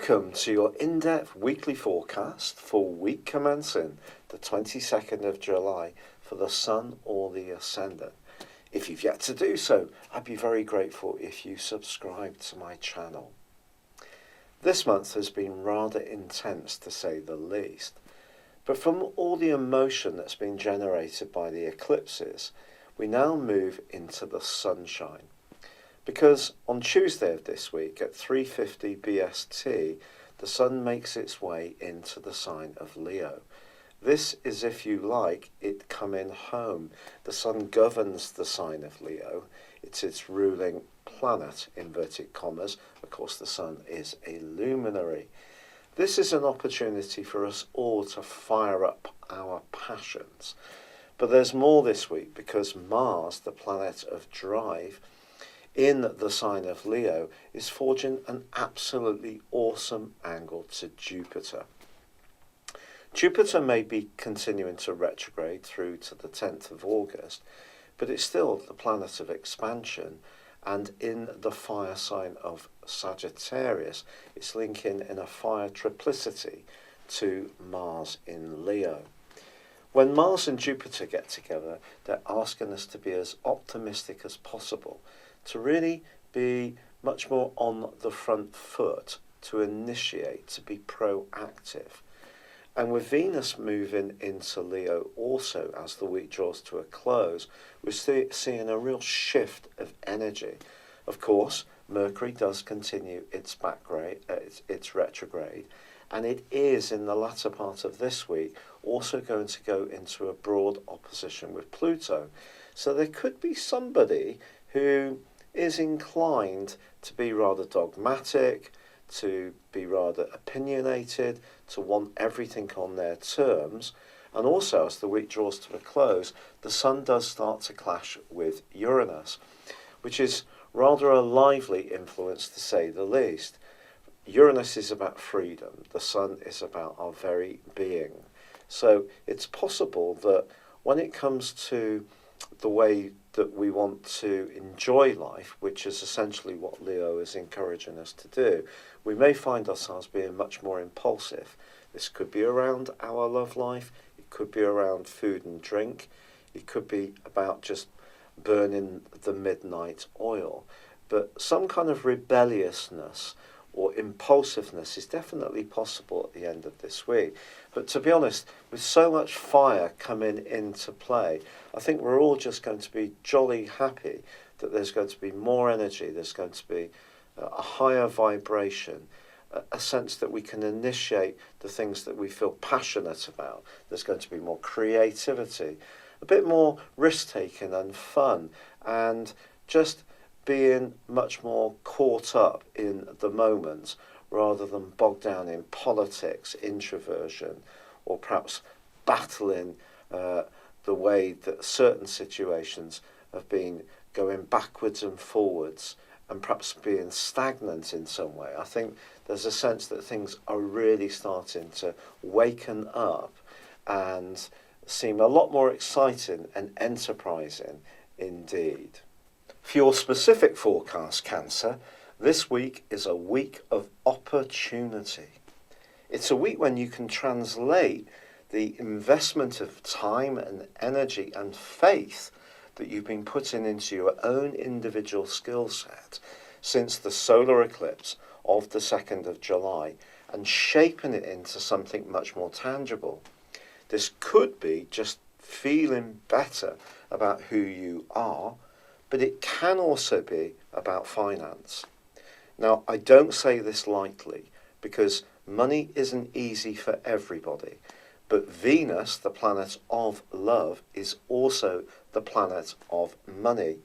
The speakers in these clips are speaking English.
Welcome to your in-depth weekly forecast for week commencing the 22nd of July for the Sun or the Ascendant. If you've yet to do so, I'd be very grateful if you subscribe to my channel. This month has been rather intense, to say the least, but from all the emotion that's been generated by the eclipses, we now move into the sunshine. Because on Tuesday of this week at 3:50 BST, the Sun makes its way into the sign of Leo. This is, if you like, it coming home. The Sun governs the sign of Leo. It's its ruling planet, inverted commas. Of course, the Sun is a luminary. This is an opportunity for us all to fire up our passions. But there's more this week because Mars, the planet of drive, in the sign of Leo, is forging an absolutely awesome angle to Jupiter. Jupiter may be continuing to retrograde through to the 10th of August, but it's still the planet of expansion, and in the fire sign of Sagittarius, it's linking in a fire triplicity to Mars in Leo. When Mars and Jupiter get together, they're asking us to be as optimistic as possible, to really be much more on the front foot, to initiate, to be proactive. And with Venus moving into Leo also as the week draws to a close, we're seeing a real shift of energy. Of course, Mercury does continue its retrograde, and it is in the latter part of this week also going to go into a broad opposition with Pluto. So there could be somebody who is inclined to be rather dogmatic, to be rather opinionated, to want everything on their terms. And also, as the week draws to a close, the Sun does start to clash with Uranus, which is rather a lively influence, to say the least. Uranus is about freedom. The Sun is about our very being. So it's possible that when it comes to the way that we want to enjoy life, which is essentially what Leo is encouraging us to do, we may find ourselves being much more impulsive. This could be around our love life, it could be around food and drink, it could be about just burning the midnight oil. But some kind of rebelliousness or impulsiveness is definitely possible at the end of this week. But to be honest, with so much fire coming into play, I think we're all just going to be jolly happy that there's going to be more energy, there's going to be a higher vibration, a sense that we can initiate the things that we feel passionate about. There's going to be more creativity, a bit more risk-taking and fun, and just being much more caught up in the moment rather than bogged down in politics, introversion, or perhaps battling the way that certain situations have been going backwards and forwards and perhaps being stagnant in some way. I think there's a sense that things are really starting to waken up and seem a lot more exciting and enterprising indeed. For your specific forecast, Cancer, this week is a week of opportunity. It's a week when you can translate the investment of time and energy and faith that you've been putting into your own individual skill set since the solar eclipse of the 2nd of July and shaping it into something much more tangible. This could be just feeling better about who you are, but it can also be about finance. Now, I don't say this lightly because money isn't easy for everybody, but Venus, the planet of love, is also the planet of money.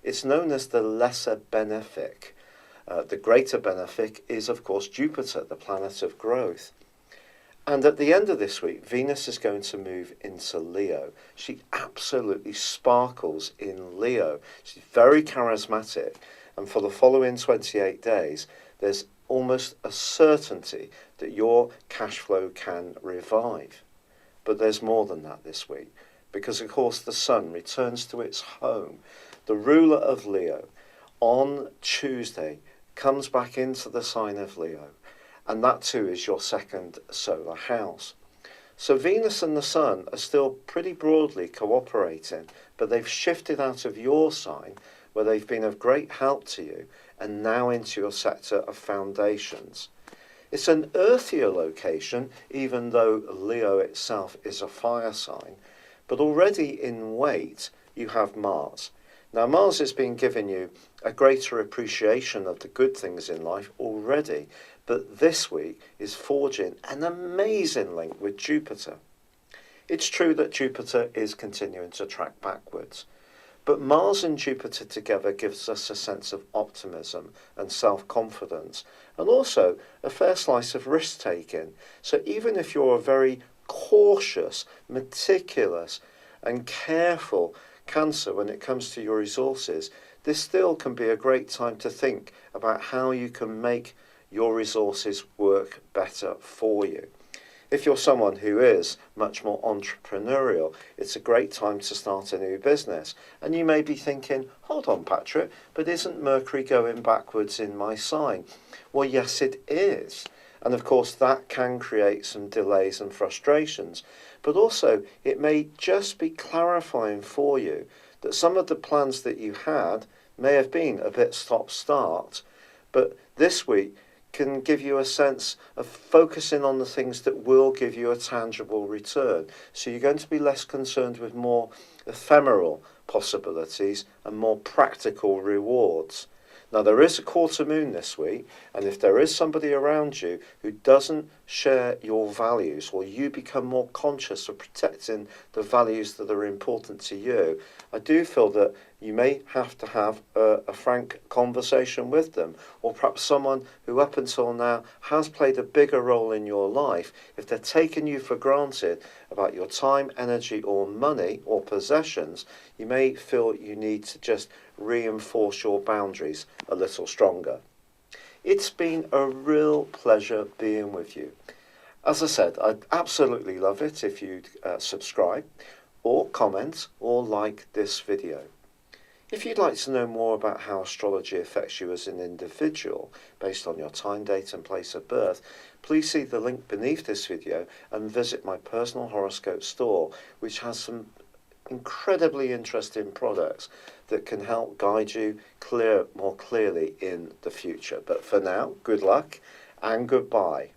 It's known as the lesser benefic. The greater benefic is, of course, Jupiter, the planet of growth. And at the end of this week, Venus is going to move into Leo. She absolutely sparkles in Leo. She's very charismatic. And for the following 28 days, there's almost a certainty that your cash flow can revive. But there's more than that this week. Because, of course, the Sun returns to its home. The ruler of Leo on Tuesday comes back into the sign of Leo. and that too is your second solar house. So Venus and the Sun are still pretty broadly cooperating, but they've shifted out of your sign, where they've been of great help to you, and now into your sector of foundations. It's an earthier location, even though Leo itself is a fire sign, but already in weight you have Mars. Now Mars has been giving you a greater appreciation of the good things in life already, but this week is forging an amazing link with Jupiter. It's true that Jupiter is continuing to track backwards, but Mars and Jupiter together gives us a sense of optimism and self-confidence, and also a fair slice of risk-taking. So even if you're a very cautious, meticulous and careful Cancer when it comes to your resources, this still can be a great time to think about how you can make your resources work better for you. If you're someone who is much more entrepreneurial, it's a great time to start a new business. And you may be thinking, hold on, Patrick, but isn't Mercury going backwards in my sign? Well, yes, it is. And of course, that can create some delays and frustrations. But also, it may just be clarifying for you that some of the plans that you had may have been a bit stop-start, but this week can give you a sense of focusing on the things that will give you a tangible return. So you're going to be less concerned with more ephemeral possibilities and more practical rewards. Now, there is a quarter moon this week, and if there is somebody around you who doesn't share your values, or you become more conscious of protecting the values that are important to you, I do feel that you may have to have a frank conversation with them, or perhaps someone who up until now has played a bigger role in your life. If they're taking you for granted about your time, energy, or money, or possessions, you may feel you need to just reinforce your boundaries a little stronger. It's been a real pleasure being with you. As I said, I'd absolutely love it if you'd subscribe or comment or like this video. If you'd like to know more about how astrology affects you as an individual based on your time, date and place of birth, please see the link beneath this video and visit my personal horoscope store, which has some incredibly interesting products that can help guide you more clearly in the future. But for now, good luck and goodbye.